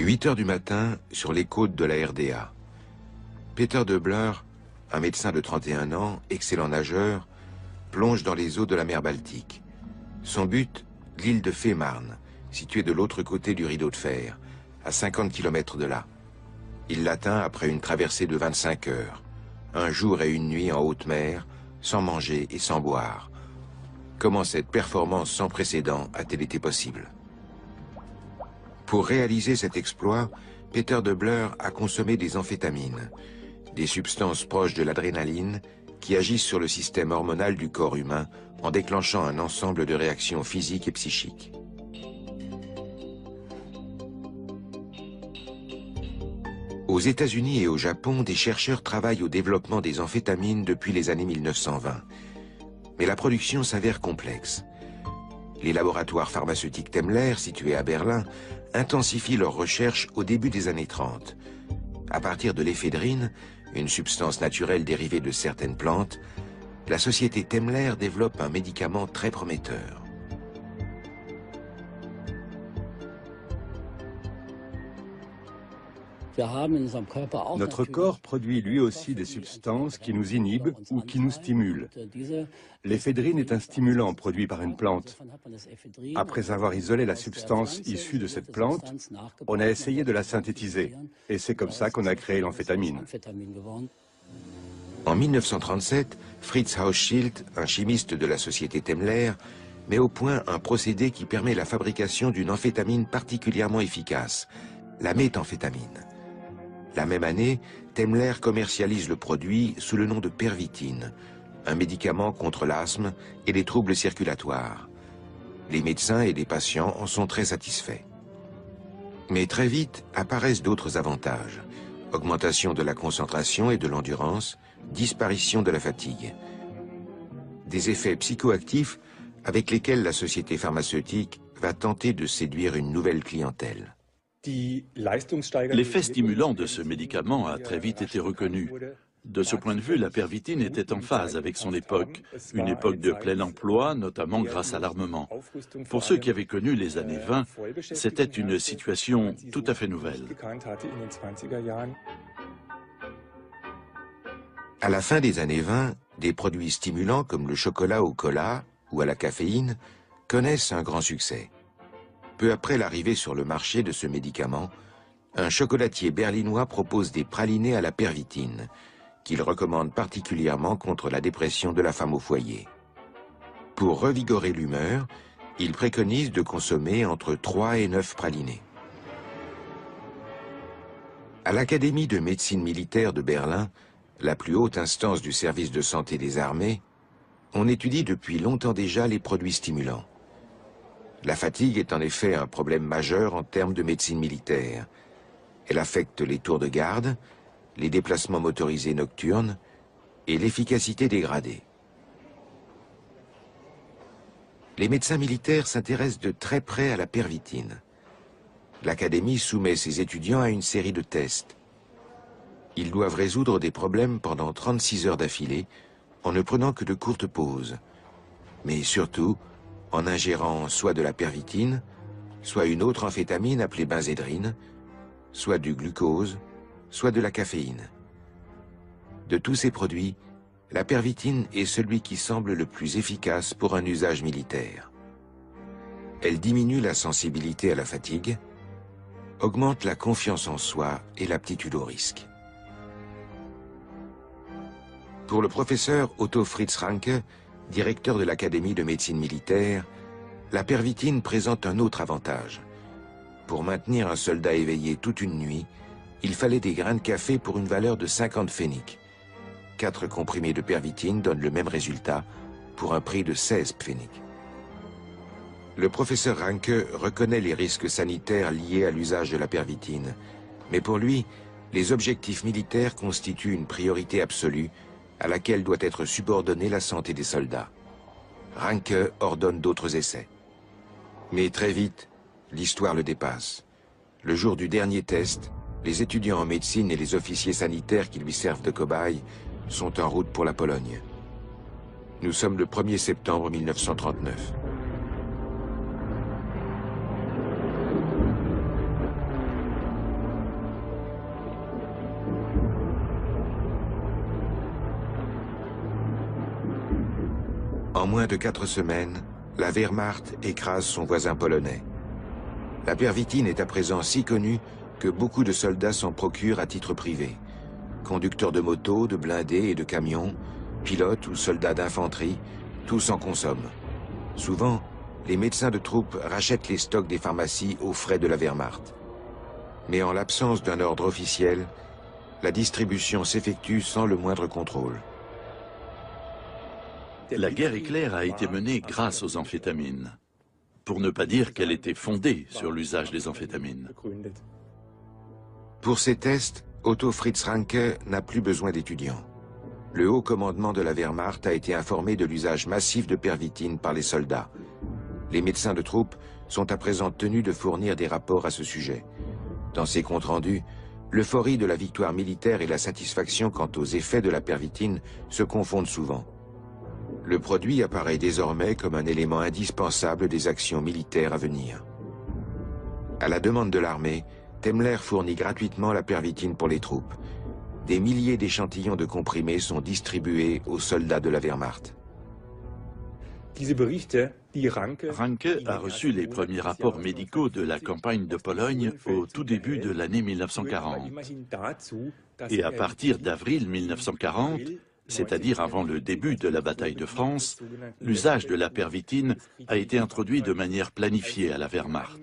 8 heures du matin, sur les côtes de la RDA. Peter Döbler, un médecin de 31 ans, excellent nageur, plonge dans les eaux de la mer Baltique. Son but, l'île de Fehmarn, située de l'autre côté du rideau de fer, à 50 km de là. Il l'atteint après une traversée de 25 heures, un jour et une nuit en haute mer, sans manger et sans boire. Comment cette performance sans précédent a-t-elle été possible? Pour réaliser cet exploit, Peter Döbler a consommé des amphétamines, des substances proches de l'adrénaline qui agissent sur le système hormonal du corps humain en déclenchant un ensemble de réactions physiques et psychiques. Aux États-Unis et au Japon, des chercheurs travaillent au développement des amphétamines depuis les années 1920. Mais la production s'avère complexe. Les laboratoires pharmaceutiques Temmler, situés à Berlin, intensifient leurs recherches au début des années 30. À partir de l'éphédrine, une substance naturelle dérivée de certaines plantes, la société Temmler développe un médicament très prometteur. Notre corps produit lui aussi des substances qui nous inhibent ou qui nous stimulent. L'éphédrine est un stimulant produit par une plante. Après avoir isolé la substance issue de cette plante, on a essayé de la synthétiser. Et c'est comme ça qu'on a créé l'amphétamine. En 1937, Fritz Hauschild, un chimiste de la société Temmler, met au point un procédé qui permet la fabrication d'une amphétamine particulièrement efficace, la méthamphétamine. La même année, Temmler commercialise le produit sous le nom de pervitine, un médicament contre l'asthme et les troubles circulatoires. Les médecins et les patients en sont très satisfaits. Mais très vite apparaissent d'autres avantages. Augmentation de la concentration et de l'endurance, disparition de la fatigue. Des effets psychoactifs avec lesquels la société pharmaceutique va tenter de séduire une nouvelle clientèle. L'effet stimulant de ce médicament a très vite été reconnu. De ce point de vue, la pervitine était en phase avec son époque, une époque de plein emploi, notamment grâce à l'armement. Pour ceux qui avaient connu les années 20, c'était une situation tout à fait nouvelle. À la fin des années 20, des produits stimulants comme le chocolat au cola ou à la caféine connaissent un grand succès. Peu après l'arrivée sur le marché de ce médicament, un chocolatier berlinois propose des pralinés à la pervitine, qu'il recommande particulièrement contre la dépression de la femme au foyer. Pour revigorer l'humeur, il préconise de consommer entre 3 et 9 pralinés. À l'Académie de médecine militaire de Berlin, la plus haute instance du service de santé des armées, on étudie depuis longtemps déjà les produits stimulants. La fatigue est en effet un problème majeur en termes de médecine militaire. Elle affecte les tours de garde, les déplacements motorisés nocturnes et l'efficacité dégradée. Les médecins militaires s'intéressent de très près à la pervitine. L'Académie soumet ses étudiants à une série de tests. Ils doivent résoudre des problèmes pendant 36 heures d'affilée en ne prenant que de courtes pauses. Mais surtout, en ingérant soit de la pervitine, soit une autre amphétamine appelée benzédrine, soit du glucose, soit de la caféine. De tous ces produits, la pervitine est celui qui semble le plus efficace pour un usage militaire. Elle diminue la sensibilité à la fatigue, augmente la confiance en soi et l'aptitude au risque. Pour le professeur Otto Fritz Ranke, directeur de l'Académie de médecine militaire, la pervitine présente un autre avantage. Pour maintenir un soldat éveillé toute une nuit, il fallait des grains de café pour une valeur de 50 pfennig. 4 comprimés de pervitine donnent le même résultat pour un prix de 16 pfennig. Le professeur Ranke reconnaît les risques sanitaires liés à l'usage de la pervitine, mais pour lui, les objectifs militaires constituent une priorité absolue à laquelle doit être subordonnée la santé des soldats. Ranke ordonne d'autres essais. Mais très vite, l'histoire le dépasse. Le jour du dernier test, les étudiants en médecine et les officiers sanitaires qui lui servent de cobayes sont en route pour la Pologne. Nous sommes le 1er septembre 1939. En moins de 4 semaines, la Wehrmacht écrase son voisin polonais. La pervitine est à présent si connue que beaucoup de soldats s'en procurent à titre privé. Conducteurs de motos, de blindés et de camions, pilotes ou soldats d'infanterie, tous en consomment. Souvent, les médecins de troupes rachètent les stocks des pharmacies aux frais de la Wehrmacht. Mais en l'absence d'un ordre officiel, la distribution s'effectue sans le moindre contrôle. La guerre éclair a été menée grâce aux amphétamines, pour ne pas dire qu'elle était fondée sur l'usage des amphétamines. Pour ces tests, Otto Fritz Ranke n'a plus besoin d'étudiants. Le haut commandement de la Wehrmacht a été informé de l'usage massif de pervitine par les soldats. Les médecins de troupes sont à présent tenus de fournir des rapports à ce sujet. Dans ces comptes rendus, l'euphorie de la victoire militaire et la satisfaction quant aux effets de la pervitine se confondent souvent. Le produit apparaît désormais comme un élément indispensable des actions militaires à venir. À la demande de l'armée, Temmler fournit gratuitement la pervitine pour les troupes. Des milliers d'échantillons de comprimés sont distribués aux soldats de la Wehrmacht. Ranke a reçu les premiers rapports médicaux de la campagne de Pologne au tout début de l'année 1940. Et à partir d'avril 1940, c'est-à-dire avant le début de la bataille de France, l'usage de la pervitine a été introduit de manière planifiée à la Wehrmacht.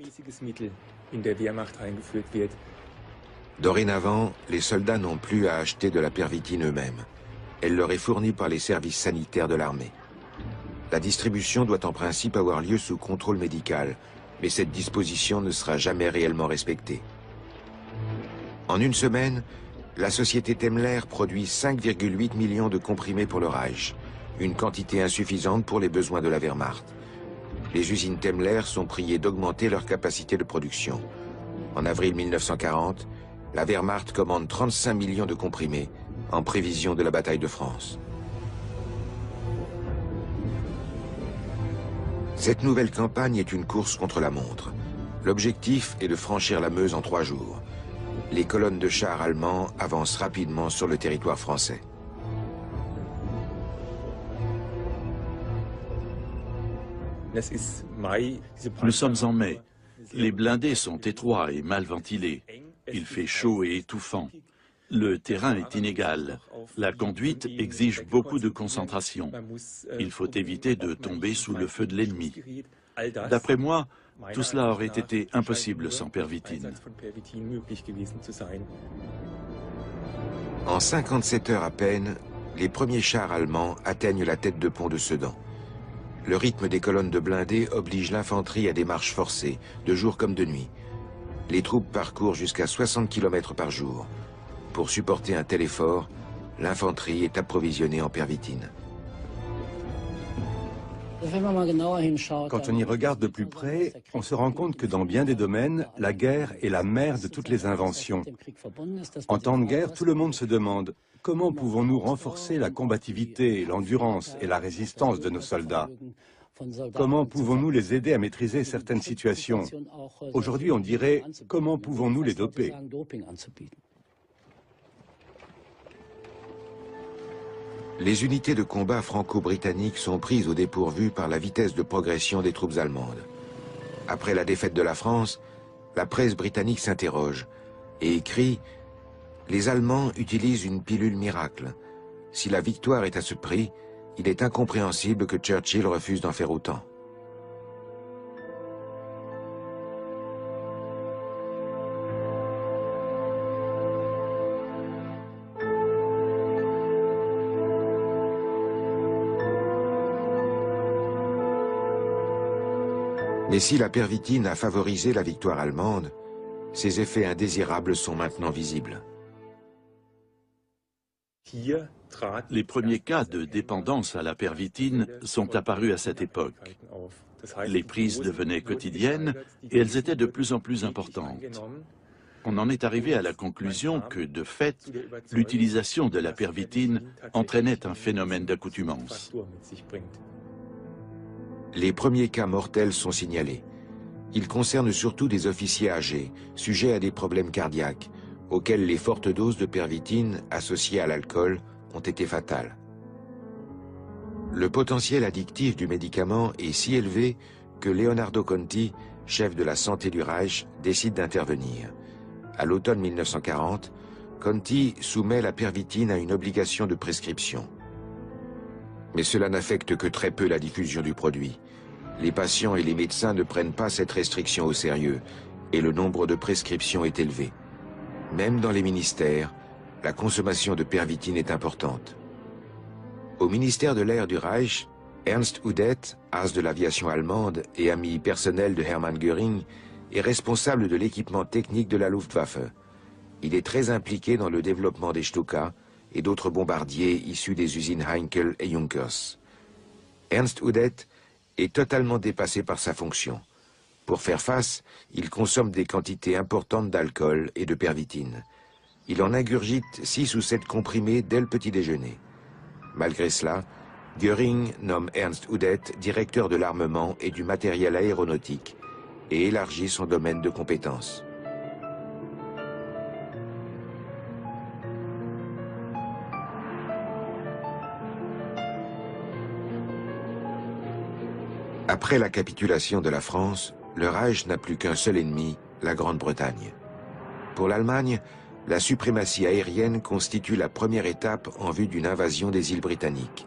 Dorénavant, les soldats n'ont plus à acheter de la pervitine eux-mêmes. Elle leur est fournie par les services sanitaires de l'armée. La distribution doit en principe avoir lieu sous contrôle médical, mais cette disposition ne sera jamais réellement respectée. En une semaine, la société Temmler produit 5,8 millions de comprimés pour le Reich, une quantité insuffisante pour les besoins de la Wehrmacht. Les usines Temmler sont priées d'augmenter leur capacité de production. En avril 1940, la Wehrmacht commande 35 millions de comprimés en prévision de la bataille de France. Cette nouvelle campagne est une course contre la montre. L'objectif est de franchir la Meuse en 3 jours. Les colonnes de chars allemands avancent rapidement sur le territoire français. Nous sommes en mai. Les blindés sont étroits et mal ventilés. Il fait chaud et étouffant. Le terrain est inégal. La conduite exige beaucoup de concentration. Il faut éviter de tomber sous le feu de l'ennemi. D'après moi, tout cela aurait été impossible sans pervitine. En 57 heures à peine, les premiers chars allemands atteignent la tête de pont de Sedan. Le rythme des colonnes de blindés oblige l'infanterie à des marches forcées, de jour comme de nuit. Les troupes parcourent jusqu'à 60 km par jour. Pour supporter un tel effort, l'infanterie est approvisionnée en pervitine. Quand on y regarde de plus près, on se rend compte que dans bien des domaines, la guerre est la mère de toutes les inventions. En temps de guerre, tout le monde se demande comment pouvons-nous renforcer la combativité, l'endurance et la résistance de nos soldats? Comment pouvons-nous les aider à maîtriser certaines situations? Aujourd'hui, on dirait comment pouvons-nous les doper? Les unités de combat franco-britanniques sont prises au dépourvu par la vitesse de progression des troupes allemandes. Après la défaite de la France, la presse britannique s'interroge et écrit « Les Allemands utilisent une pilule miracle. Si la victoire est à ce prix, il est incompréhensible que Churchill refuse d'en faire autant. » Mais si la pervitine a favorisé la victoire allemande, ses effets indésirables sont maintenant visibles. Les premiers cas de dépendance à la pervitine sont apparus à cette époque. Les prises devenaient quotidiennes et elles étaient de plus en plus importantes. On en est arrivé à la conclusion que, de fait, l'utilisation de la pervitine entraînait un phénomène d'accoutumance. Les premiers cas mortels sont signalés. Ils concernent surtout des officiers âgés, sujets à des problèmes cardiaques, auxquels les fortes doses de pervitine associées à l'alcool ont été fatales. Le potentiel addictif du médicament est si élevé que Leonardo Conti, chef de la santé du Reich, décide d'intervenir. À l'automne 1940, Conti soumet la pervitine à une obligation de prescription. Mais cela n'affecte que très peu la diffusion du produit. Les patients et les médecins ne prennent pas cette restriction au sérieux et le nombre de prescriptions est élevé. Même dans les ministères, la consommation de pervitine est importante. Au ministère de l'Air du Reich, Ernst Udet, as de l'aviation allemande et ami personnel de Hermann Göring, est responsable de l'équipement technique de la Luftwaffe. Il est très impliqué dans le développement des Stuka et d'autres bombardiers issus des usines Heinkel et Junkers. Ernst Udet est totalement dépassé par sa fonction. Pour faire face, il consomme des quantités importantes d'alcool et de pervitine. Il en ingurgite 6 ou 7 comprimés dès le petit déjeuner. Malgré cela, Göring nomme Ernst Udet directeur de l'armement et du matériel aéronautique et élargit son domaine de compétences. Après la capitulation de la France, le Reich n'a plus qu'un seul ennemi, la Grande-Bretagne. Pour l'Allemagne, la suprématie aérienne constitue la première étape en vue d'une invasion des îles britanniques.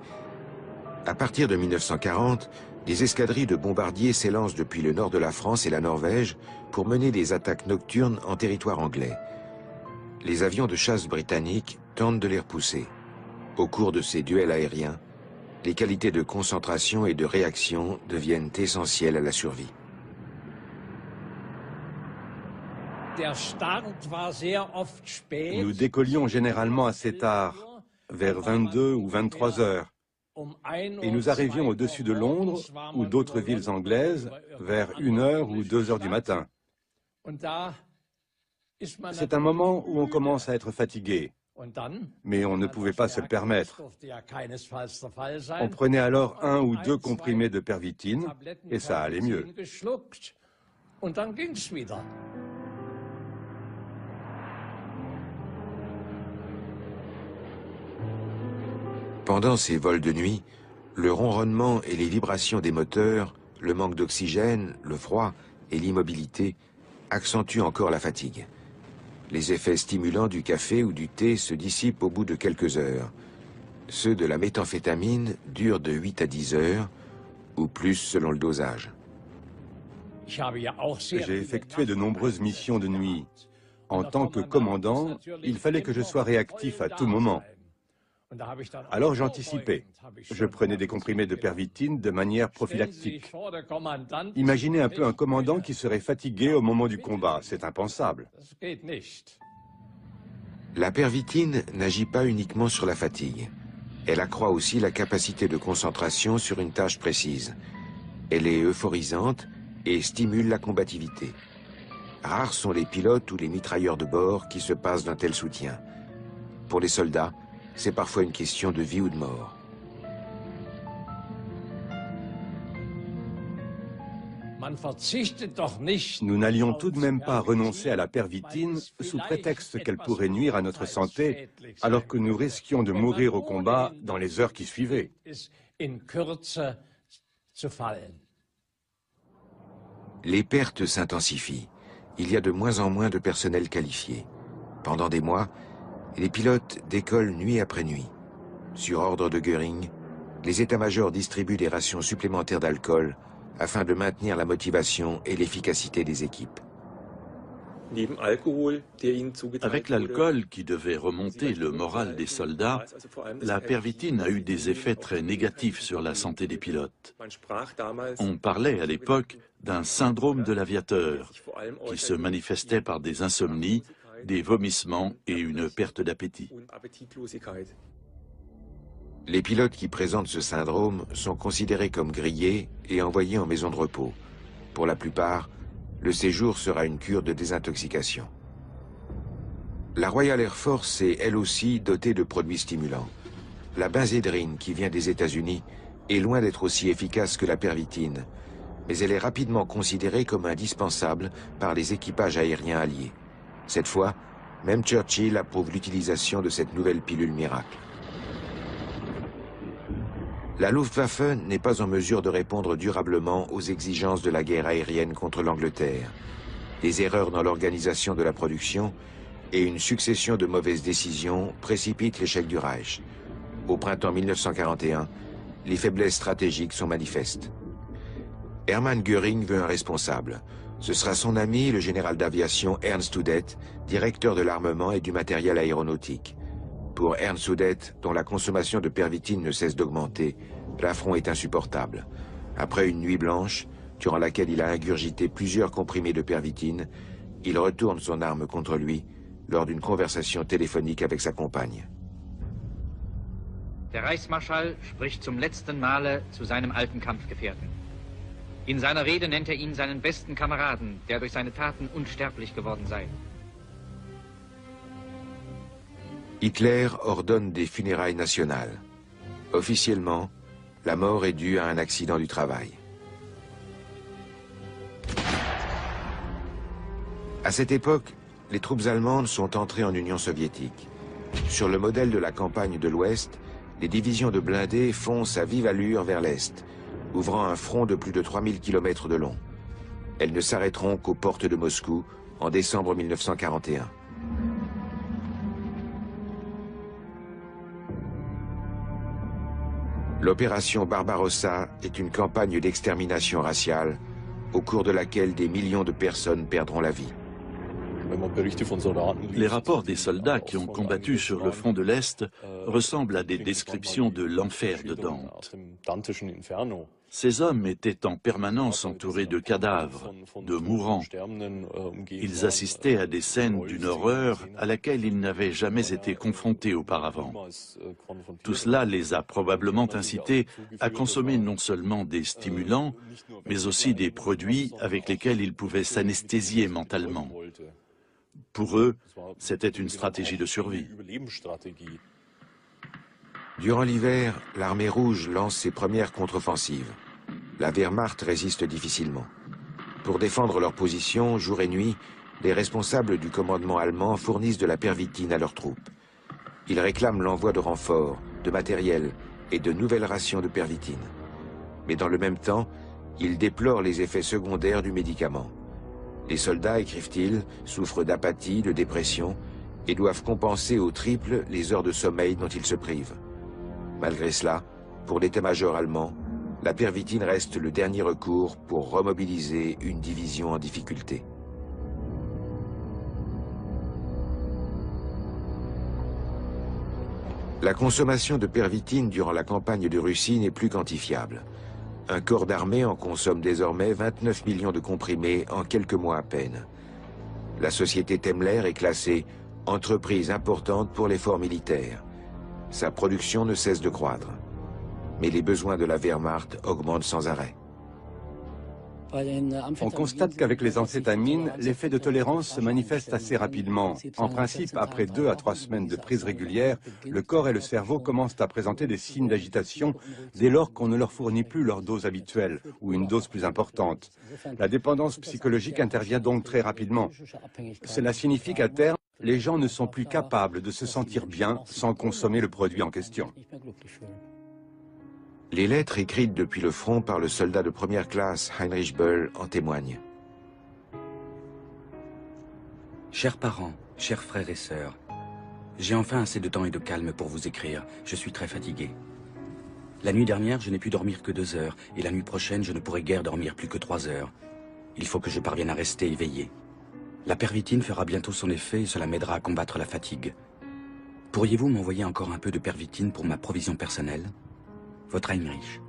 À partir de 1940, des escadrilles de bombardiers s'élancent depuis le nord de la France et la Norvège pour mener des attaques nocturnes en territoire anglais. Les avions de chasse britanniques tentent de les repousser. Au cours de ces duels aériens, les qualités de concentration et de réaction deviennent essentielles à la survie. Nous décollions généralement assez tard, vers 22 ou 23 heures, et nous arrivions au-dessus de Londres ou d'autres villes anglaises vers 1 heure ou 2 heures du matin. C'est un moment où on commence à être fatigué, mais on ne pouvait pas se le permettre. On prenait alors 1 ou 2 comprimés de pervitine et ça allait mieux. Pendant ces vols de nuit, le ronronnement et les vibrations des moteurs, le manque d'oxygène, le froid et l'immobilité accentuent encore la fatigue. Les effets stimulants du café ou du thé se dissipent au bout de quelques heures. Ceux de la méthamphétamine durent de 8 à 10 heures, ou plus selon le dosage. J'ai effectué de nombreuses missions de nuit. En tant que commandant, il fallait que je sois réactif à tout moment. Alors j'anticipais. Je prenais des comprimés de pervitine de manière prophylactique. Imaginez un peu un commandant qui serait fatigué au moment du combat. C'est impensable. La pervitine n'agit pas uniquement sur la fatigue. Elle accroît aussi la capacité de concentration sur une tâche précise. Elle est euphorisante et stimule la combativité. Rares sont les pilotes ou les mitrailleurs de bord qui se passent d'un tel soutien. Pour les soldats, c'est parfois une question de vie ou de mort. Nous n'allions tout de même pas renoncer à la pervitine sous prétexte qu'elle pourrait nuire à notre santé, alors que nous risquions de mourir au combat dans les heures qui suivaient. Les pertes s'intensifient. Il y a de moins en moins de personnel qualifié. Pendant des mois, les pilotes décollent nuit après nuit. Sur ordre de Göring, les états-majors distribuent des rations supplémentaires d'alcool afin de maintenir la motivation et l'efficacité des équipes. Avec l'alcool qui devait remonter le moral des soldats, la pervitine a eu des effets très négatifs sur la santé des pilotes. On parlait à l'époque d'un syndrome de l'aviateur qui se manifestait par des insomnies, des vomissements et une perte d'appétit. Les pilotes qui présentent ce syndrome sont considérés comme grillés et envoyés en maison de repos. Pour la plupart, le séjour sera une cure de désintoxication. La Royal Air Force est elle aussi dotée de produits stimulants. La benzédrine, qui vient des États-Unis, est loin d'être aussi efficace que la pervitine, mais elle est rapidement considérée comme indispensable par les équipages aériens alliés. Cette fois, même Churchill approuve l'utilisation de cette nouvelle pilule miracle. La Luftwaffe n'est pas en mesure de répondre durablement aux exigences de la guerre aérienne contre l'Angleterre. Des erreurs dans l'organisation de la production et une succession de mauvaises décisions précipitent l'échec du Reich. Au printemps 1941, les faiblesses stratégiques sont manifestes. Hermann Göring veut un responsable. Ce sera son ami, le général d'aviation Ernst Udet, directeur de l'armement et du matériel aéronautique. Pour Ernst Udet, dont la consommation de pervitine ne cesse d'augmenter, l'affront est insupportable. Après une nuit blanche, durant laquelle il a ingurgité plusieurs comprimés de pervitine, il retourne son arme contre lui lors d'une conversation téléphonique avec sa compagne. Der Reichsmarschall spricht zum letzten Male zu seinem alten Kampfgefährten. In seiner Rede nennt ihn seinen besten Kameraden, der durch seine Taten unsterblich geworden sei. Hitler ordonne des funérailles nationales. Officiellement, la mort est due à un accident du travail. À cette époque, les troupes allemandes sont entrées en Union soviétique. Sur le modèle de la campagne de l'Ouest, les divisions de blindés foncent à vive allure vers l'Est, ouvrant un front de plus de 3000 km de long. Elles ne s'arrêteront qu'aux portes de Moscou en décembre 1941. L'opération Barbarossa est une campagne d'extermination raciale au cours de laquelle des millions de personnes perdront la vie. Les rapports des soldats qui ont combattu sur le front de l'Est ressemblent à des descriptions de l'enfer de Dante. Ces hommes étaient en permanence entourés de cadavres, de mourants. Ils assistaient à des scènes d'une horreur à laquelle ils n'avaient jamais été confrontés auparavant. Tout cela les a probablement incités à consommer non seulement des stimulants, mais aussi des produits avec lesquels ils pouvaient s'anesthésier mentalement. Pour eux, c'était une stratégie de survie. Durant l'hiver, l'armée rouge lance ses premières contre-offensives. La Wehrmacht résiste difficilement. Pour défendre leur position, jour et nuit, les responsables du commandement allemand fournissent de la pervitine à leurs troupes. Ils réclament l'envoi de renforts, de matériel et de nouvelles rations de pervitine. Mais dans le même temps, ils déplorent les effets secondaires du médicament. Les soldats, écrivent-ils, souffrent d'apathie, de dépression et doivent compenser au triple les heures de sommeil dont ils se privent. Malgré cela, pour l'état-major allemand, la pervitine reste le dernier recours pour remobiliser une division en difficulté. La consommation de pervitine durant la campagne de Russie n'est plus quantifiable. Un corps d'armée en consomme désormais 29 millions de comprimés en quelques mois à peine. La société Temmler est classée « entreprise importante pour l'effort militaire ». Sa production ne cesse de croître. Mais les besoins de la Wehrmacht augmentent sans arrêt. On constate qu'avec les amphétamines, l'effet de tolérance se manifeste assez rapidement. En principe, après 2 à 3 semaines de prise régulière, le corps et le cerveau commencent à présenter des signes d'agitation dès lors qu'on ne leur fournit plus leur dose habituelle ou une dose plus importante. La dépendance psychologique intervient donc très rapidement. Cela signifie qu'à terme, les gens ne sont plus capables de se sentir bien sans consommer le produit en question. Les lettres écrites depuis le front par le soldat de première classe Heinrich Böll en témoignent. Chers parents, chers frères et sœurs, j'ai enfin assez de temps et de calme pour vous écrire. Je suis très fatigué. La nuit dernière, je n'ai pu dormir que 2 heures, et la nuit prochaine, je ne pourrai guère dormir plus que 3 heures. Il faut que je parvienne à rester éveillé. La pervitine fera bientôt son effet et cela m'aidera à combattre la fatigue. Pourriez-vous m'envoyer encore un peu de pervitine pour ma provision personnelle ? Votre Heinrich.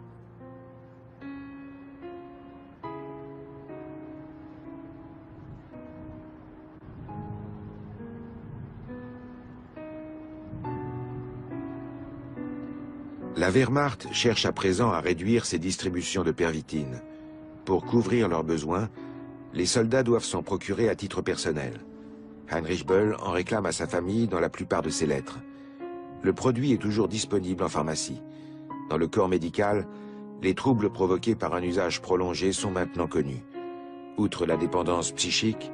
La Wehrmacht cherche à présent à réduire ses distributions de pervitine. Pour couvrir leurs besoins, les soldats doivent s'en procurer à titre personnel. Heinrich Böll en réclame à sa famille dans la plupart de ses lettres. Le produit est toujours disponible en pharmacie. Dans le corps médical, les troubles provoqués par un usage prolongé sont maintenant connus. Outre la dépendance psychique,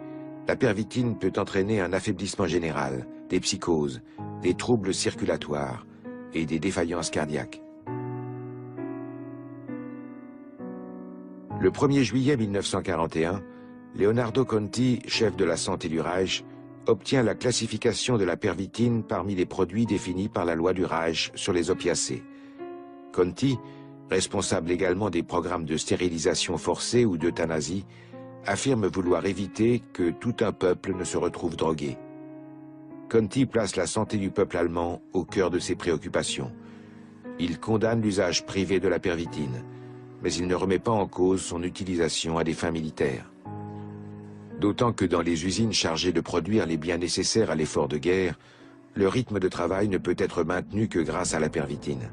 la pervitine peut entraîner un affaiblissement général, des psychoses, des troubles circulatoires et des défaillances cardiaques. Le 1er juillet 1941, Leonardo Conti, chef de la santé du Reich, obtient la classification de la pervitine parmi les produits définis par la loi du Reich sur les opiacés. Conti, responsable également des programmes de stérilisation forcée ou d'euthanasie, affirme vouloir éviter que tout un peuple ne se retrouve drogué. Conti place la santé du peuple allemand au cœur de ses préoccupations. Il condamne l'usage privé de la pervitine, mais il ne remet pas en cause son utilisation à des fins militaires. D'autant que dans les usines chargées de produire les biens nécessaires à l'effort de guerre, le rythme de travail ne peut être maintenu que grâce à la pervitine.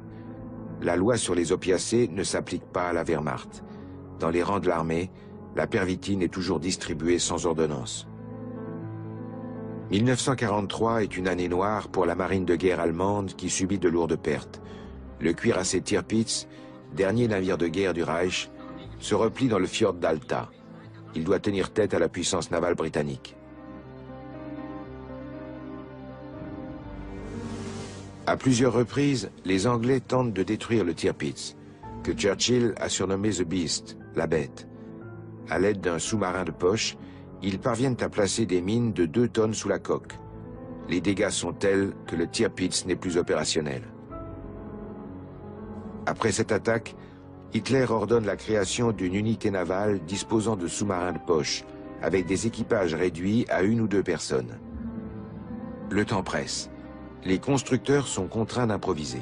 La loi sur les opiacés ne s'applique pas à la Wehrmacht. Dans les rangs de l'armée, la pervitine est toujours distribuée sans ordonnance. 1943 est une année noire pour la marine de guerre allemande qui subit de lourdes pertes. Le cuirassé Tirpitz, dernier navire de guerre du Reich, se replie dans le fjord d'Alta. Il doit tenir tête à la puissance navale britannique. À plusieurs reprises, les Anglais tentent de détruire le Tirpitz, que Churchill a surnommé The Beast, la bête. À l'aide d'un sous-marin de poche, ils parviennent à placer des mines de 2 tonnes sous la coque. Les dégâts sont tels que le Tirpitz n'est plus opérationnel. Après cette attaque, Hitler ordonne la création d'une unité navale disposant de sous-marins de poche, avec des équipages réduits à 1 ou 2 personnes. Le temps presse. Les constructeurs sont contraints d'improviser.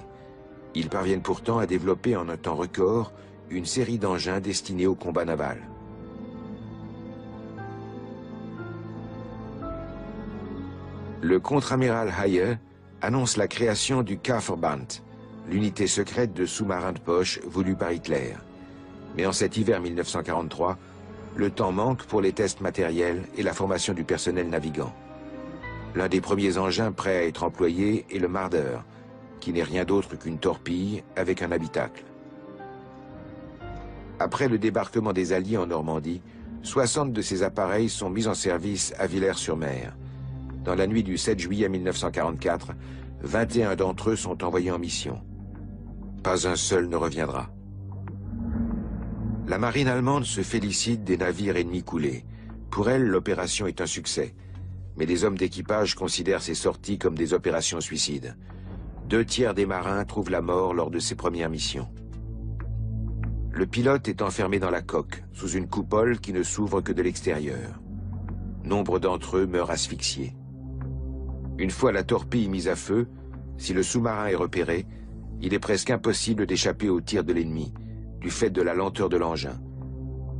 Ils parviennent pourtant à développer en un temps record une série d'engins destinés au combat naval. Le contre-amiral Haye annonce la création du Kampfverband, l'unité secrète de sous-marins de poche voulue par Hitler. Mais en cet hiver 1943, le temps manque pour les tests matériels et la formation du personnel navigant. L'un des premiers engins prêts à être employé est le Marder, qui n'est rien d'autre qu'une torpille avec un habitacle. Après le débarquement des Alliés en Normandie, 60 de ces appareils sont mis en service à Villers-sur-Mer. Dans la nuit du 7 juillet 1944, 21 d'entre eux sont envoyés en mission. Pas un seul ne reviendra. La marine allemande se félicite des navires ennemis coulés. Pour elle, l'opération est un succès. Mais les hommes d'équipage considèrent ces sorties comme des opérations suicides. 2 tiers des marins trouvent la mort lors de ces premières missions. Le pilote est enfermé dans la coque, sous une coupole qui ne s'ouvre que de l'extérieur. Nombre d'entre eux meurent asphyxiés. Une fois la torpille mise à feu, si le sous-marin est repéré, il est presque impossible d'échapper aux tirs de l'ennemi, du fait de la lenteur de l'engin.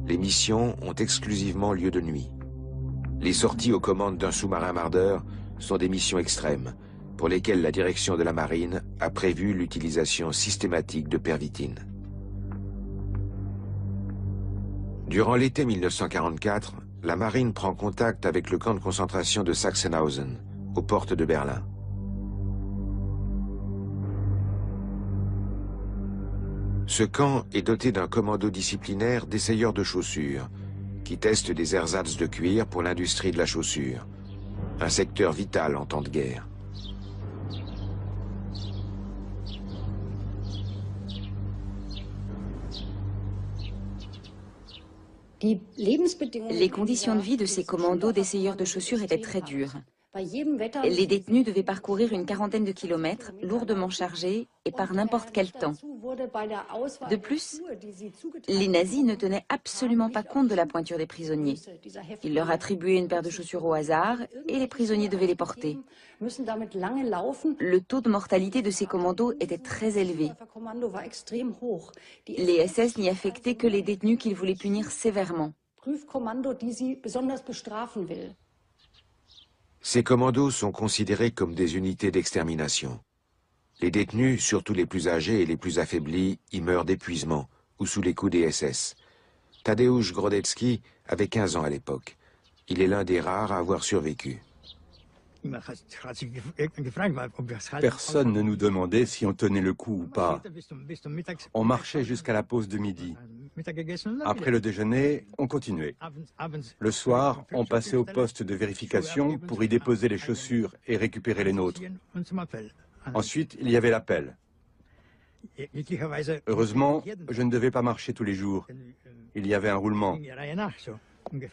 Les missions ont exclusivement lieu de nuit. Les sorties aux commandes d'un sous-marin Marder sont des missions extrêmes, pour lesquelles la direction de la marine a prévu l'utilisation systématique de pervitine. Durant l'été 1944, la marine prend contact avec le camp de concentration de Sachsenhausen, aux portes de Berlin. Ce camp est doté d'un commando disciplinaire d'essayeurs de chaussures, qui testent des ersatz de cuir pour l'industrie de la chaussure, un secteur vital en temps de guerre. Les conditions de vie de ces commandos d'essayeurs de chaussures étaient très dures. Les détenus devaient parcourir une quarantaine de kilomètres, lourdement chargés et par n'importe quel temps. De plus, les nazis ne tenaient absolument pas compte de la pointure des prisonniers. Ils leur attribuaient une paire de chaussures au hasard et les prisonniers devaient les porter. Le taux de mortalité de ces commandos était très élevé. Les SS n'y affectaient que les détenus qu'ils voulaient punir sévèrement. Ces commandos sont considérés comme des unités d'extermination. Les détenus, surtout les plus âgés et les plus affaiblis, y meurent d'épuisement ou sous les coups des SS. Tadeusz Grodecki avait 15 ans à l'époque. Il est l'un des rares à avoir survécu. Personne ne nous demandait si on tenait le coup ou pas. On marchait jusqu'à la pause de midi. Après le déjeuner, on continuait. Le soir, on passait au poste de vérification pour y déposer les chaussures et récupérer les nôtres. Ensuite, il y avait l'appel. Heureusement, je ne devais pas marcher tous les jours. Il y avait un roulement.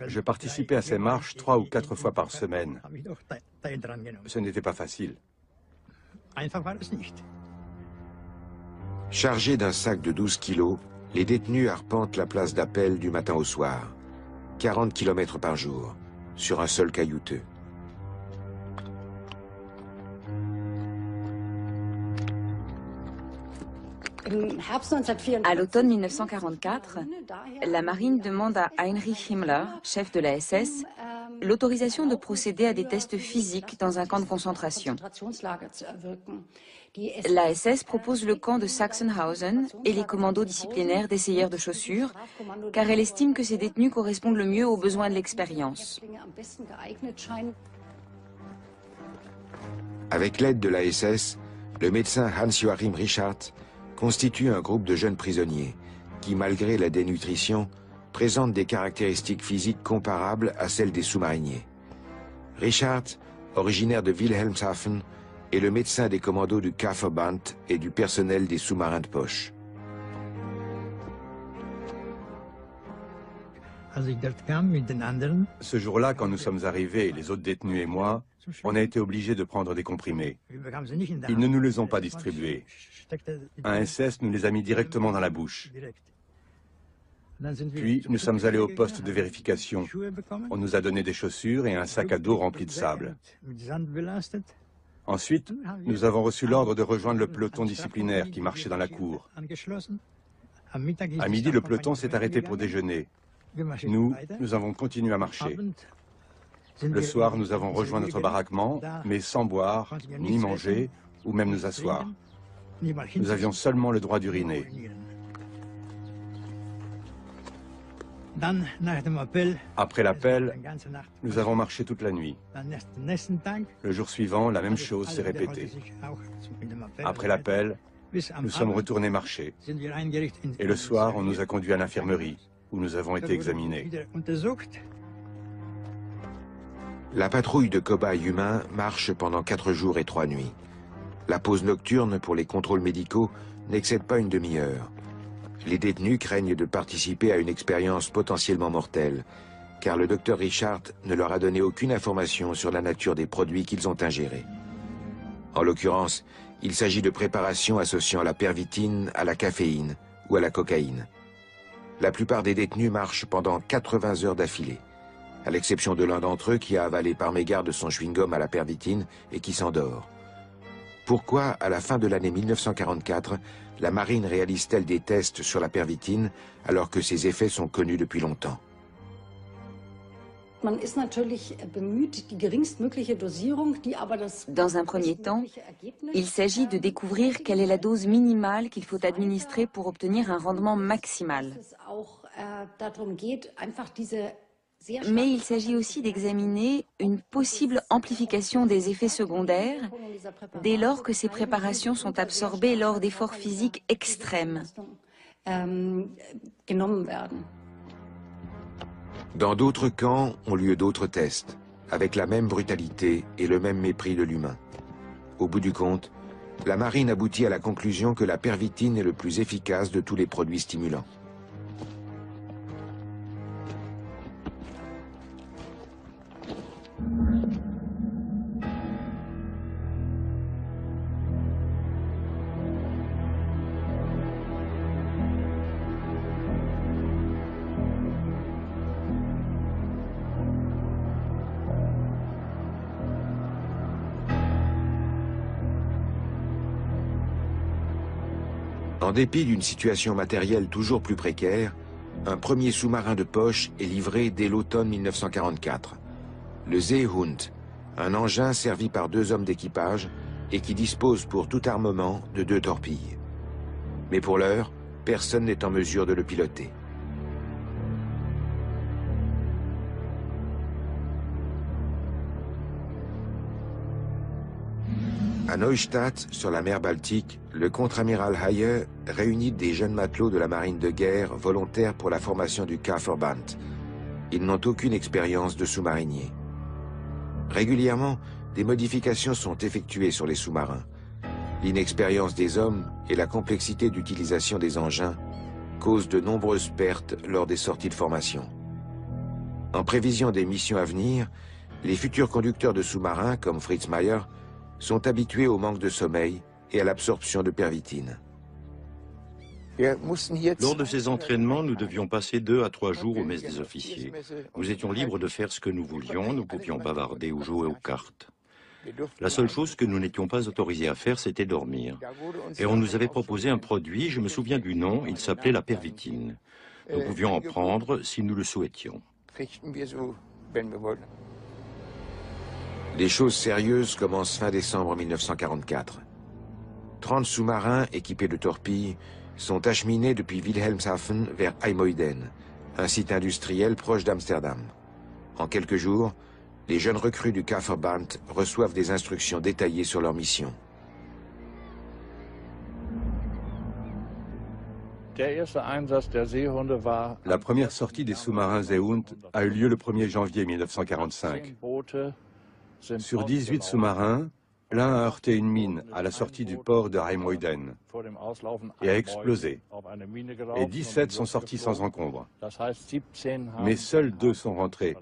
Je participais à ces marches 3 ou 4 fois par semaine. Ce n'était pas facile. Chargés d'un sac de 12 kilos, les détenus arpentent la place d'appel du matin au soir. 40 km par jour, sur un sol caillouteux. À l'automne 1944, la marine demande à Heinrich Himmler, chef de la SS, l'autorisation de procéder à des tests physiques dans un camp de concentration. La SS propose le camp de Sachsenhausen et les commandos disciplinaires d'essayeurs de chaussures, car elle estime que ces détenus correspondent le mieux aux besoins de l'expérience. Avec l'aide de la SS, le médecin Hans-Joachim Richard constitue un groupe de jeunes prisonniers qui, malgré la dénutrition, présentent des caractéristiques physiques comparables à celles des sous-mariniers. Richard, originaire de Wilhelmshaven, est le médecin des commandos du K-Verband et du personnel des sous-marins de poche. Ce jour-là, quand nous sommes arrivés, les autres détenus et moi, on a été obligés de prendre des comprimés. Ils ne nous les ont pas distribués. Un SS nous les a mis directement dans la bouche. Puis, nous sommes allés au poste de vérification. On nous a donné des chaussures et un sac à dos rempli de sable. Ensuite, nous avons reçu l'ordre de rejoindre le peloton disciplinaire qui marchait dans la cour. À midi, le peloton s'est arrêté pour déjeuner. Nous avons continué à marcher. Le soir, nous avons rejoint notre baraquement, mais sans boire, ni manger, ou même nous asseoir. Nous avions seulement le droit d'uriner. Après l'appel, nous avons marché toute la nuit. Le jour suivant, la même chose s'est répétée. Après l'appel, nous sommes retournés marcher. Et le soir, on nous a conduits à l'infirmerie, où nous avons été examinés. La patrouille de cobayes humains marche pendant 4 jours et 3 nuits. La pause nocturne pour les contrôles médicaux n'excède pas une demi-heure. Les détenus craignent de participer à une expérience potentiellement mortelle, car le docteur Richard ne leur a donné aucune information sur la nature des produits qu'ils ont ingérés. En l'occurrence, il s'agit de préparations associant la pervitine à la caféine ou à la cocaïne. La plupart des détenus marchent pendant 80 heures d'affilée, à l'exception de l'un d'entre eux qui a avalé par mégarde son chewing-gum à la pervitine et qui s'endort. Pourquoi, à la fin de l'année 1944, la marine réalise-t-elle des tests sur la pervitine alors que ses effets sont connus depuis longtemps? Dans un premier temps, il s'agit de découvrir quelle est la dose minimale qu'il faut administrer pour obtenir un rendement maximal. Mais il s'agit aussi d'examiner une possible amplification des effets secondaires dès lors que ces préparations sont absorbées lors d'efforts physiques extrêmes. Dans d'autres camps ont lieu d'autres tests, avec la même brutalité et le même mépris de l'humain. Au bout du compte, la marine aboutit à la conclusion que la pervitine est le plus efficace de tous les produits stimulants. En dépit d'une situation matérielle toujours plus précaire, un premier sous-marin de poche est livré dès l'automne 1944. Le Seehund, un engin servi par 2 hommes d'équipage et qui dispose pour tout armement de 2 torpilles. Mais pour l'heure, personne n'est en mesure de le piloter. À Neustadt, sur la mer Baltique, le contre-amiral Haye réunit des jeunes matelots de la marine de guerre volontaires pour la formation du K-Verband. Ils n'ont aucune expérience de sous-mariniers. Régulièrement, des modifications sont effectuées sur les sous-marins. L'inexpérience des hommes et la complexité d'utilisation des engins causent de nombreuses pertes lors des sorties de formation. En prévision des missions à venir, les futurs conducteurs de sous-marins, comme Fritz Meyer, sont habitués au manque de sommeil et à l'absorption de pervitine. Lors de ces entraînements, nous devions passer 2 à 3 jours aux messes des officiers. Nous étions libres de faire ce que nous voulions, nous pouvions bavarder ou jouer aux cartes. La seule chose que nous n'étions pas autorisés à faire, c'était dormir. Et on nous avait proposé un produit, je me souviens du nom, il s'appelait la pervitine. Nous pouvions en prendre si nous le souhaitions. Les choses sérieuses commencent fin décembre 1944. 30 sous-marins équipés de torpilles sont acheminés depuis Wilhelmshaven vers IJmuiden, un site industriel proche d'Amsterdam. En quelques jours, les jeunes recrues du Kampfverband reçoivent des instructions détaillées sur leur mission. La première sortie des sous-marins Seehund a eu lieu le 1er janvier 1945. Sur 18 sous-marins, l'un a heurté une mine à la sortie du port de IJmuiden et a explosé. Et 17 sont sortis sans encombre. Mais seuls 2 sont rentrés,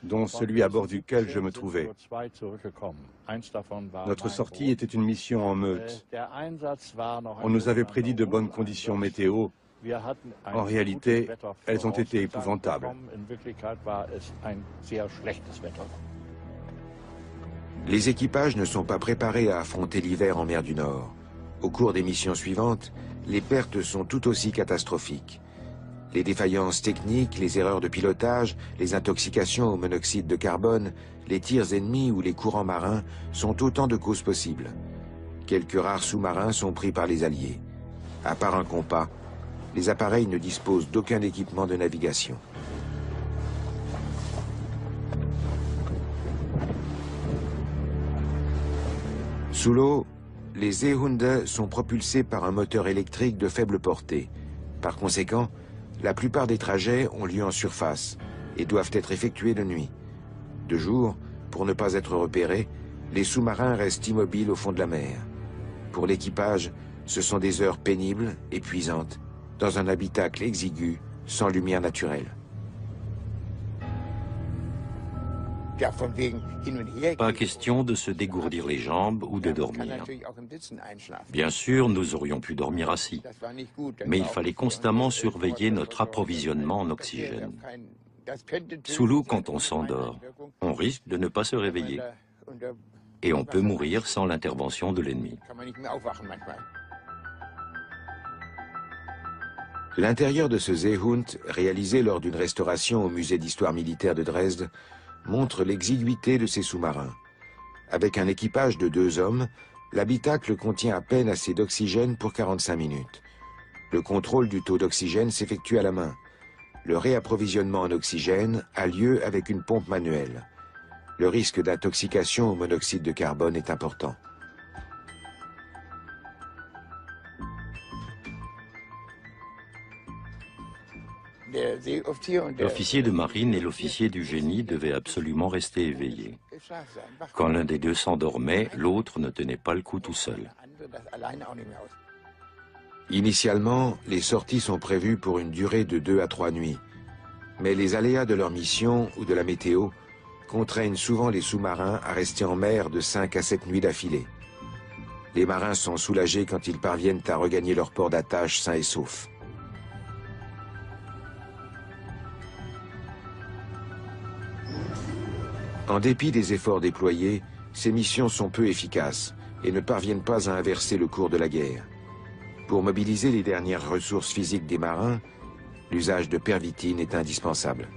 dont celui à bord duquel je me trouvais. Notre sortie était une mission en meute. On nous avait prédit de bonnes conditions météo. En réalité, elles ont été épouvantables. Les équipages ne sont pas préparés à affronter l'hiver en mer du Nord. Au cours des missions suivantes, les pertes sont tout aussi catastrophiques. Les défaillances techniques, les erreurs de pilotage, les intoxications au monoxyde de carbone, les tirs ennemis ou les courants marins sont autant de causes possibles. Quelques rares sous-marins sont pris par les Alliés. À part un compas, les appareils ne disposent d'aucun équipement de navigation. Sous l'eau, les Seehunde sont propulsés par un moteur électrique de faible portée. Par conséquent, la plupart des trajets ont lieu en surface et doivent être effectués de nuit. De jour, pour ne pas être repérés, les sous-marins restent immobiles au fond de la mer. Pour l'équipage, ce sont des heures pénibles, épuisantes, dans un habitacle exigu, sans lumière naturelle. Pas question de se dégourdir les jambes ou de dormir. Bien sûr, nous aurions pu dormir assis, mais il fallait constamment surveiller notre approvisionnement en oxygène. Sous l'eau, quand on s'endort, on risque de ne pas se réveiller et on peut mourir sans l'intervention de l'ennemi. L'intérieur de ce Seehund, réalisé lors d'une restauration au musée d'histoire militaire de Dresde, montre l'exiguïté de ces sous-marins. Avec un équipage de 2 hommes, l'habitacle contient à peine assez d'oxygène pour 45 minutes. Le contrôle du taux d'oxygène s'effectue à la main. Le réapprovisionnement en oxygène a lieu avec une pompe manuelle. Le risque d'intoxication au monoxyde de carbone est important. L'officier de marine et l'officier du génie devaient absolument rester éveillés. Quand l'un des deux s'endormait, l'autre ne tenait pas le coup tout seul. Initialement, les sorties sont prévues pour une durée de 2 à 3 nuits. Mais les aléas de leur mission ou de la météo contraignent souvent les sous-marins à rester en mer de 5 à 7 nuits d'affilée. Les marins sont soulagés quand ils parviennent à regagner leur port d'attache sains et saufs. En dépit des efforts déployés, ces missions sont peu efficaces et ne parviennent pas à inverser le cours de la guerre. Pour mobiliser les dernières ressources physiques des marins, l'usage de pervitine est indispensable.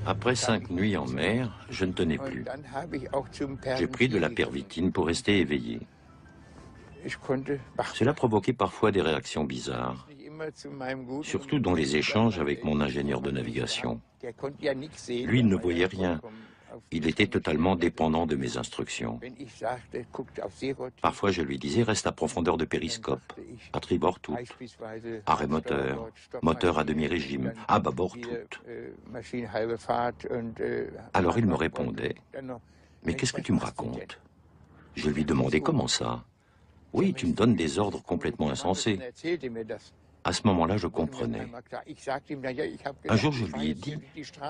Après 5 nuits en mer, je ne tenais plus. J'ai pris de la pervitine pour rester éveillé. Cela provoquait parfois des réactions bizarres, surtout dans les échanges avec mon ingénieur de navigation. Lui ne voyait rien, il était totalement dépendant de mes instructions. Parfois, je lui disais, reste à profondeur de périscope, à tribord toute, arrêt moteur, moteur à demi-régime, à bâbord toute. Alors il me répondait, mais qu'est-ce que tu me racontes? Je lui demandais, comment ça? Oui, tu me donnes des ordres complètement insensés. À ce moment-là, je comprenais. Un jour, je lui ai dit,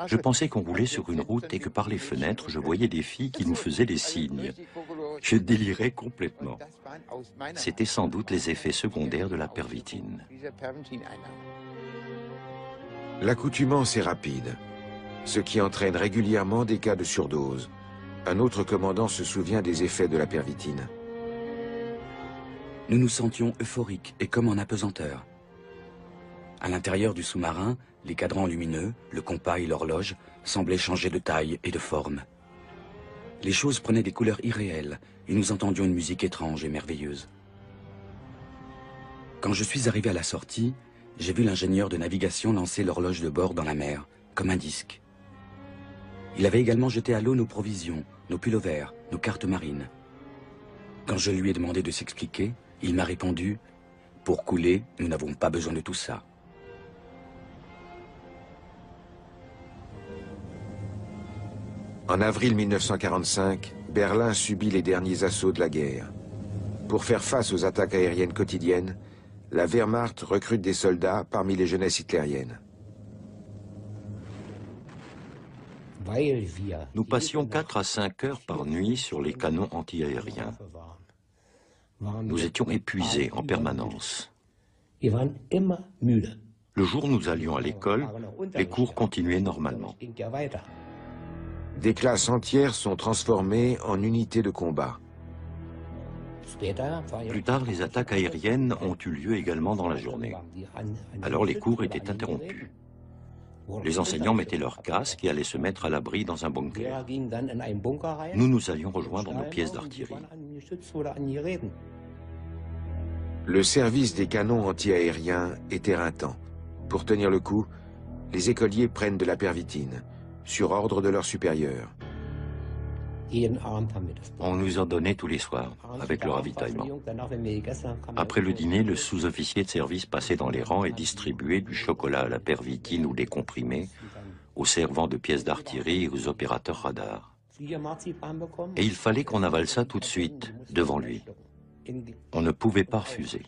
je pensais qu'on roulait sur une route et que par les fenêtres, je voyais des filles qui nous faisaient des signes. Je délirais complètement. C'était sans doute les effets secondaires de la pervitine. L'accoutumance est rapide, ce qui entraîne régulièrement des cas de surdose. Un autre commandant se souvient des effets de la pervitine. Nous nous sentions euphoriques et comme en apesanteur. À l'intérieur du sous-marin, les cadrans lumineux, le compas et l'horloge semblaient changer de taille et de forme. Les choses prenaient des couleurs irréelles et nous entendions une musique étrange et merveilleuse. Quand je suis arrivé à la sortie, j'ai vu l'ingénieur de navigation lancer l'horloge de bord dans la mer, comme un disque. Il avait également jeté à l'eau nos provisions, nos pullovers, nos cartes marines. Quand je lui ai demandé de s'expliquer, il m'a répondu « Pour couler, nous n'avons pas besoin de tout ça ». En avril 1945, Berlin subit les derniers assauts de la guerre. Pour faire face aux attaques aériennes quotidiennes, la Wehrmacht recrute des soldats parmi les jeunesses hitlériennes. Nous passions 4 à 5 heures par nuit sur les canons antiaériens. Nous étions épuisés en permanence. Le jour où nous allions à l'école, les cours continuaient normalement. Des classes entières sont transformées en unités de combat. Plus tard, les attaques aériennes ont eu lieu également dans la journée. Alors les cours étaient interrompus. Les enseignants mettaient leurs casques et allaient se mettre à l'abri dans un bunker. Nous allions rejoindre nos pièces d'artillerie. Le service des canons antiaériens est éreintant. Pour tenir le coup, les écoliers prennent de la pervitine, sur ordre de leurs supérieurs. On nous en donnait tous les soirs, avec le ravitaillement. Après le dîner, le sous-officier de service passait dans les rangs et distribuait du chocolat à la pervitine ou des comprimés aux servants de pièces d'artillerie et aux opérateurs radars. Et il fallait qu'on avale ça tout de suite, devant lui. On ne pouvait pas refuser.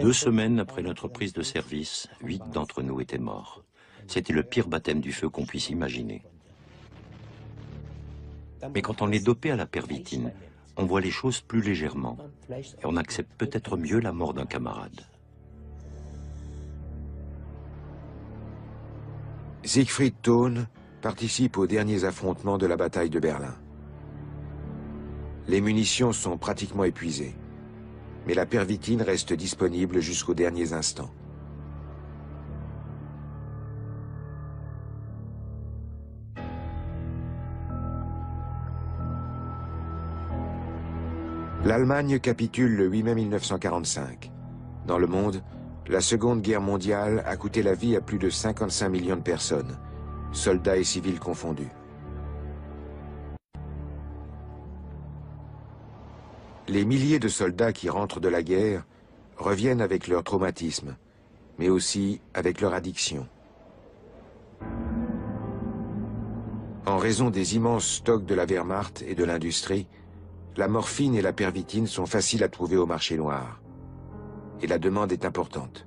Deux semaines après notre prise de service, 8 d'entre nous étaient morts. C'était le pire baptême du feu qu'on puisse imaginer. Mais quand on est dopé à la pervitine, on voit les choses plus légèrement et on accepte peut-être mieux la mort d'un camarade. Siegfried Thon participe aux derniers affrontements de la bataille de Berlin. Les munitions sont pratiquement épuisées, mais la pervitine reste disponible jusqu'aux derniers instants. L'Allemagne capitule le 8 mai 1945. Dans le monde, la Seconde Guerre mondiale a coûté la vie à plus de 55 millions de personnes, soldats et civils confondus. Les milliers de soldats qui rentrent de la guerre reviennent avec leur traumatisme, mais aussi avec leur addiction. En raison des immenses stocks de la Wehrmacht et de l'industrie, la morphine et la pervitine sont faciles à trouver au marché noir. Et la demande est importante.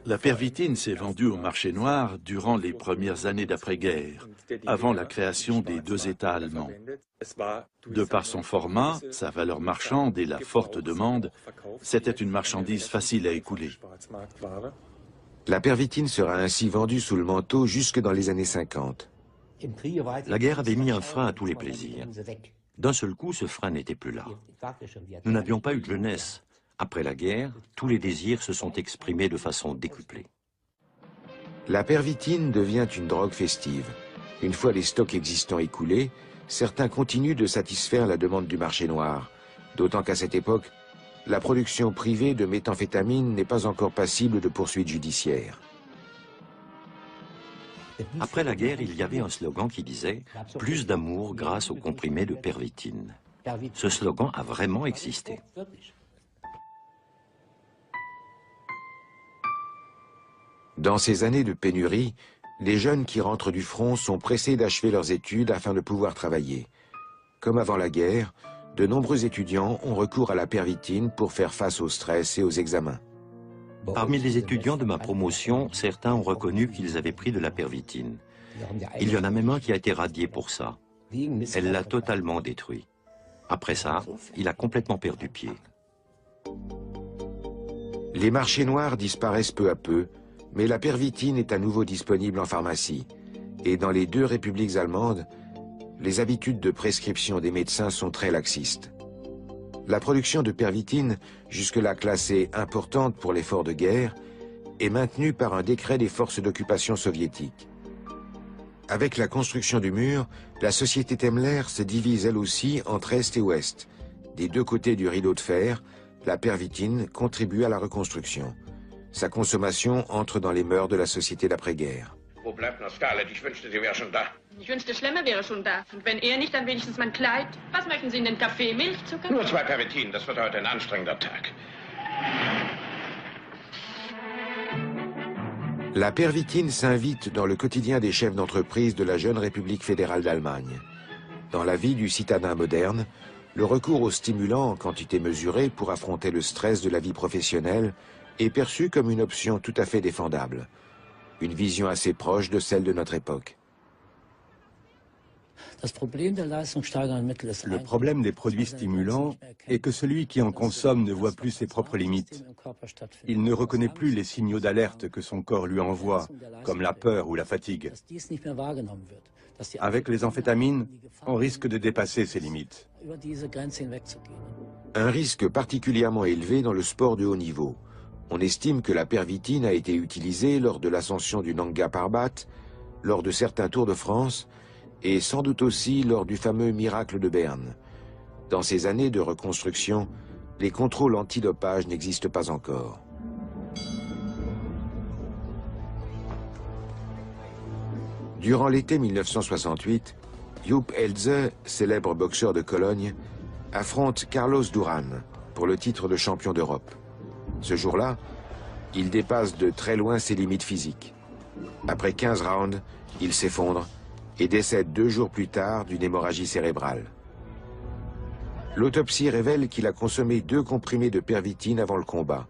La pervitine s'est vendue au marché noir durant les premières années d'après-guerre, avant la création des 2 États allemands. De par son format, sa valeur marchande et la forte demande, c'était une marchandise facile à écouler. La pervitine sera ainsi vendue sous le manteau jusque dans les années 50. La guerre avait mis un frein à tous les plaisirs. D'un seul coup, ce frein n'était plus là. Nous n'avions pas eu de jeunesse. Après la guerre, tous les désirs se sont exprimés de façon décuplée. La pervitine devient une drogue festive. Une fois les stocks existants écoulés, certains continuent de satisfaire la demande du marché noir, d'autant qu'à cette époque, la production privée de méthamphétamine n'est pas encore passible de poursuites judiciaires. Après la guerre, il y avait un slogan qui disait « Plus d'amour grâce aux comprimés de pervitine ». Ce slogan a vraiment existé. Dans ces années de pénurie, les jeunes qui rentrent du front sont pressés d'achever leurs études afin de pouvoir travailler. Comme avant la guerre, de nombreux étudiants ont recours à la pervitine pour faire face au stress et aux examens. Parmi les étudiants de ma promotion, certains ont reconnu qu'ils avaient pris de la pervitine. Il y en a même un qui a été radié pour ça. Elle l'a totalement détruit. Après ça, il a complètement perdu pied. Les marchés noirs disparaissent peu à peu, mais la pervitine est à nouveau disponible en pharmacie. Et dans les deux républiques allemandes, les habitudes de prescription des médecins sont très laxistes. La production de pervitine, jusque-là classée importante pour l'effort de guerre, est maintenue par un décret des forces d'occupation soviétiques. Avec la construction du mur, la société Temmler se divise elle aussi entre Est et Ouest. Des deux côtés du rideau de fer, la pervitine contribue à la reconstruction. Sa consommation entre dans les mœurs de la société d'après-guerre. Wo bleibt noch Scarlett? Ich wünschte, sie wäre schon da. Ich wünschte, Schlemmer wäre schon da. Und wenn er nicht, dann wenigstens mein Kleid. Was möchten Sie in den Kaffee? Milch, Zucker? Nur 2 Pervitin, das wird heute ein anstrengender Tag. La pervitine s'invite dans le quotidien des chefs d'entreprise de la jeune République fédérale d'Allemagne. Dans la vie du citadin moderne, le recours aux stimulants en quantité mesurée pour affronter le stress de la vie professionnelle est perçu comme une option tout à fait défendable. Une vision assez proche de celle de notre époque. Le problème des produits stimulants est que celui qui en consomme ne voit plus ses propres limites. Il ne reconnaît plus les signaux d'alerte que son corps lui envoie, comme la peur ou la fatigue. Avec les amphétamines, on risque de dépasser ces limites. Un risque particulièrement élevé dans le sport de haut niveau. On estime que la pervitine a été utilisée lors de l'ascension du Nanga Parbat, lors de certains Tours de France, et sans doute aussi lors du fameux miracle de Berne. Dans ces années de reconstruction, les contrôles antidopage n'existent pas encore. Durant l'été 1968, Jupp Elze, célèbre boxeur de Cologne, affronte Carlos Duran pour le titre de champion d'Europe. Ce jour-là, il dépasse de très loin ses limites physiques. Après 15 rounds, il s'effondre et décède 2 jours plus tard d'une hémorragie cérébrale. L'autopsie révèle qu'il a consommé 2 comprimés de pervitine avant le combat,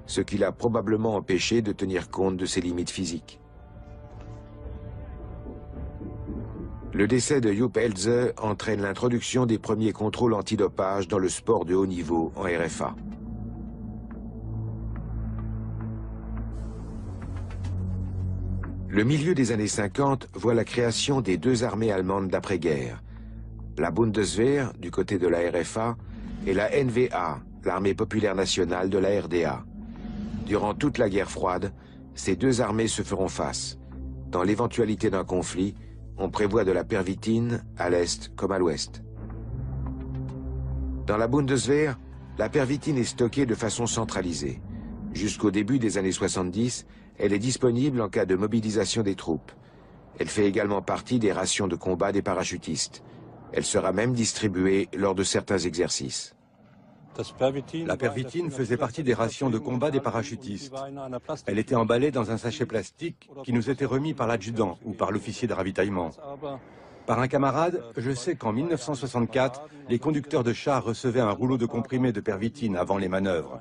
ce qui l'a probablement empêché de tenir compte de ses limites physiques. Le décès de Jupp Elze entraîne l'introduction des premiers contrôles antidopage dans le sport de haut niveau en RFA. Le milieu des années 50 voit la création des 2 armées allemandes d'après-guerre, la Bundeswehr du côté de la RFA et la NVA, l'armée populaire nationale de la RDA. Durant toute la guerre froide, ces 2 armées se feront face. Dans l'éventualité d'un conflit, on prévoit de la pervitine à l'est comme à l'ouest. Dans la Bundeswehr, la pervitine est stockée de façon centralisée. Jusqu'au début des années 70, elle est disponible en cas de mobilisation des troupes. Elle fait également partie des rations de combat des parachutistes. Elle sera même distribuée lors de certains exercices. La pervitine faisait partie des rations de combat des parachutistes. Elle était emballée dans un sachet plastique qui nous était remis par l'adjudant ou par l'officier de ravitaillement. Par un camarade, je sais qu'en 1964, les conducteurs de chars recevaient un rouleau de comprimés de pervitine avant les manœuvres.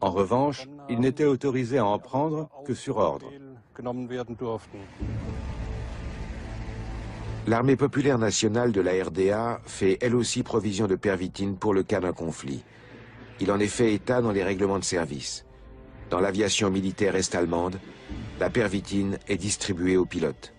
En revanche, ils n'étaient autorisés à en prendre que sur ordre. L'armée populaire nationale de la RDA fait elle aussi provision de pervitine pour le cas d'un conflit. Il en est fait état dans les règlements de service. Dans l'aviation militaire est-allemande, la pervitine est distribuée aux pilotes.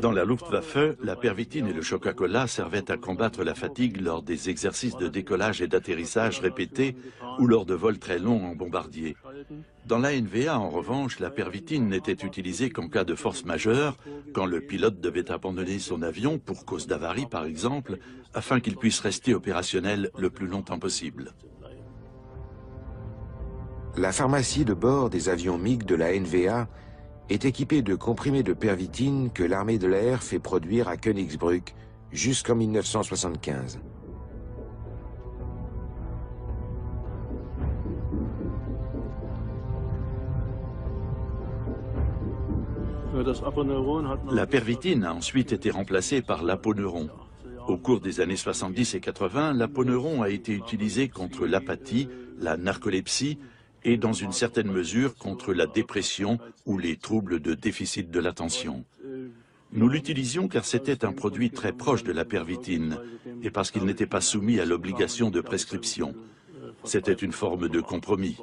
Dans la Luftwaffe, la pervitine et le Coca-Cola servaient à combattre la fatigue lors des exercices de décollage et d'atterrissage répétés ou lors de vols très longs en bombardier. Dans l'ANVA, en revanche, la pervitine n'était utilisée qu'en cas de force majeure, quand le pilote devait abandonner son avion, pour cause d'avarie par exemple, afin qu'il puisse rester opérationnel le plus longtemps possible. La pharmacie de bord des avions MiG de la NVA est équipée de comprimés de pervitine que l'armée de l'air fait produire à Königsbrück jusqu'en 1975. La pervitine a ensuite été remplacée par l'aponeuron. Au cours des années 70 et 80, l'aponeuron a été utilisé contre l'apathie, la narcolepsie et dans une certaine mesure contre la dépression ou les troubles de déficit de l'attention. Nous l'utilisions car c'était un produit très proche de la pervitine et parce qu'il n'était pas soumis à l'obligation de prescription. C'était une forme de compromis.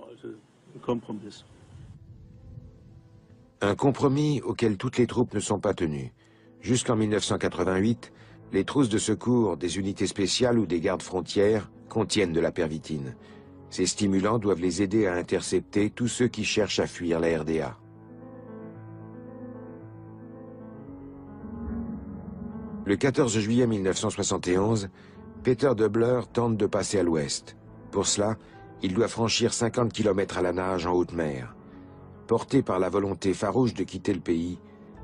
Un compromis auquel toutes les troupes ne sont pas tenues. Jusqu'en 1988, les trousses de secours des unités spéciales ou des gardes frontières contiennent de la pervitine. Ces stimulants doivent les aider à intercepter tous ceux qui cherchent à fuir la RDA. Le 14 juillet 1971, Peter Döbler tente de passer à l'ouest. Pour cela, il doit franchir 50 km à la nage en haute mer. Porté par la volonté farouche de quitter le pays,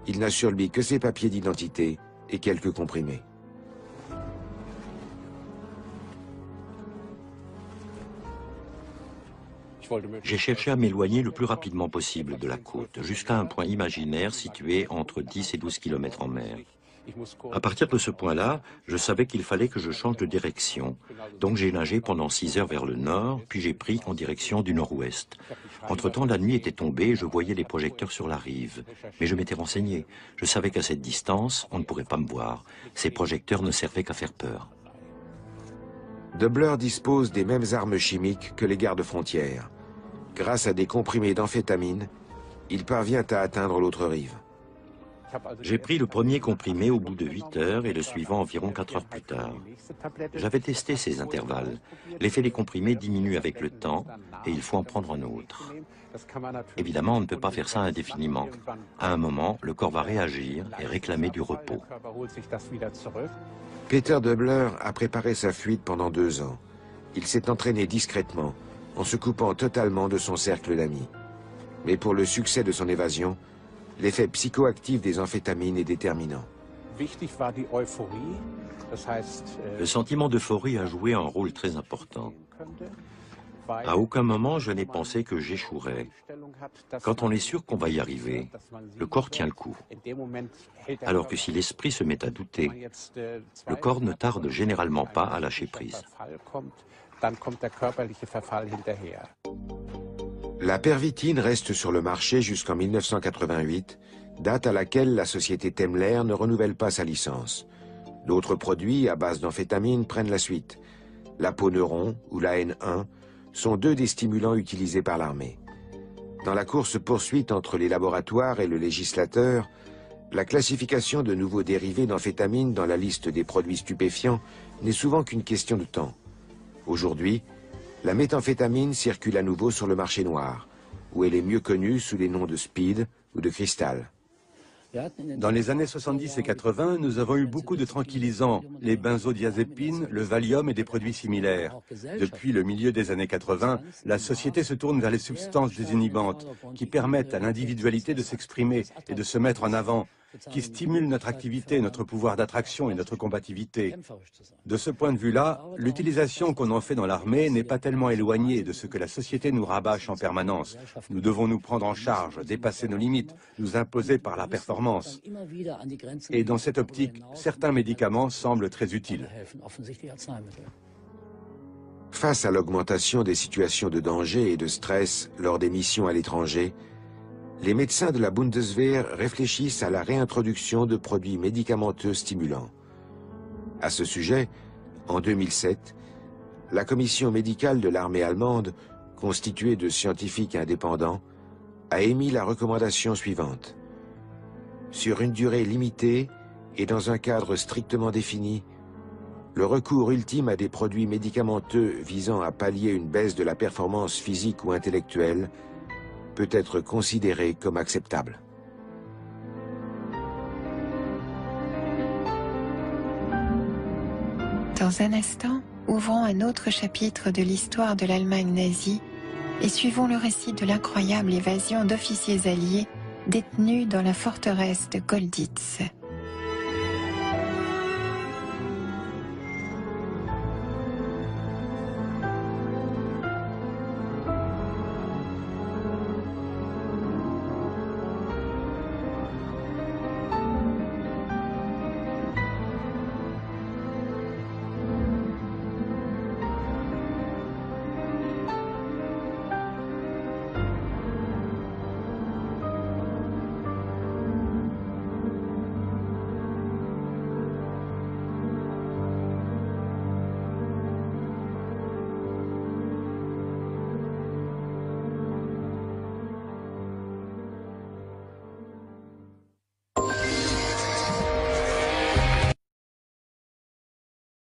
il n'a sur lui que ses papiers d'identité et quelques comprimés. J'ai cherché à m'éloigner le plus rapidement possible de la côte, jusqu'à un point imaginaire situé entre 10 et 12 km en mer. À partir de ce point-là, je savais qu'il fallait que je change de direction. Donc j'ai nagé pendant 6 heures vers le nord, puis j'ai pris en direction du nord-ouest. Entre-temps, la nuit était tombée et je voyais les projecteurs sur la rive. Mais je m'étais renseigné. Je savais qu'à cette distance, on ne pourrait pas me voir. Ces projecteurs ne servaient qu'à faire peur. Döbler dispose des mêmes armes chimiques que les gardes frontières. Grâce à des comprimés d'amphétamine, il parvient à atteindre l'autre rive. J'ai pris le premier comprimé au bout de 8 heures et le suivant environ 4 heures plus tard. J'avais testé ces intervalles. L'effet des comprimés diminue avec le temps et il faut en prendre un autre. Évidemment, on ne peut pas faire ça indéfiniment. À un moment, le corps va réagir et réclamer du repos. Peter Döbler a préparé sa fuite pendant 2 ans. Il s'est entraîné discrètement, en se coupant totalement de son cercle d'amis. Mais pour le succès de son évasion, l'effet psychoactif des amphétamines est déterminant. Le sentiment d'euphorie a joué un rôle très important. À aucun moment je n'ai pensé que j'échouerais. Quand on est sûr qu'on va y arriver, le corps tient le coup. Alors que si l'esprit se met à douter, le corps ne tarde généralement pas à lâcher prise. La pervitine reste sur le marché jusqu'en 1988, date à laquelle la société Temler ne renouvelle pas sa licence. D'autres produits à base d'amphétamine prennent la suite. L'aponeuron ou la N1 sont 2 des stimulants utilisés par l'armée. Dans la course-poursuite entre les laboratoires et le législateur, la classification de nouveaux dérivés d'amphétamine dans la liste des produits stupéfiants n'est souvent qu'une question de temps. Aujourd'hui, la méthamphétamine circule à nouveau sur le marché noir, où elle est mieux connue sous les noms de speed ou de cristal. Dans les années 70 et 80, nous avons eu beaucoup de tranquillisants, les benzodiazépines, le Valium et des produits similaires. Depuis le milieu des années 80, la société se tourne vers les substances désinhibantes, qui permettent à l'individualité de s'exprimer et de se mettre en avant, qui stimulent notre activité, notre pouvoir d'attraction et notre combativité. De ce point de vue-là, l'utilisation qu'on en fait dans l'armée n'est pas tellement éloignée de ce que la société nous rabâche en permanence. Nous devons nous prendre en charge, dépasser nos limites, nous imposer par la performance. Et dans cette optique, certains médicaments semblent très utiles. Face à l'augmentation des situations de danger et de stress lors des missions à l'étranger, les médecins de la Bundeswehr réfléchissent à la réintroduction de produits médicamenteux stimulants. À ce sujet, en 2007, la commission médicale de l'armée allemande, constituée de scientifiques indépendants, a émis la recommandation suivante. Sur une durée limitée et dans un cadre strictement défini, le recours ultime à des produits médicamenteux visant à pallier une baisse de la performance physique ou intellectuelle peut être considéré comme acceptable. Dans un instant, ouvrons un autre chapitre de l'histoire de l'Allemagne nazie et suivons le récit de l'incroyable évasion d'officiers alliés détenus dans la forteresse de Golditz.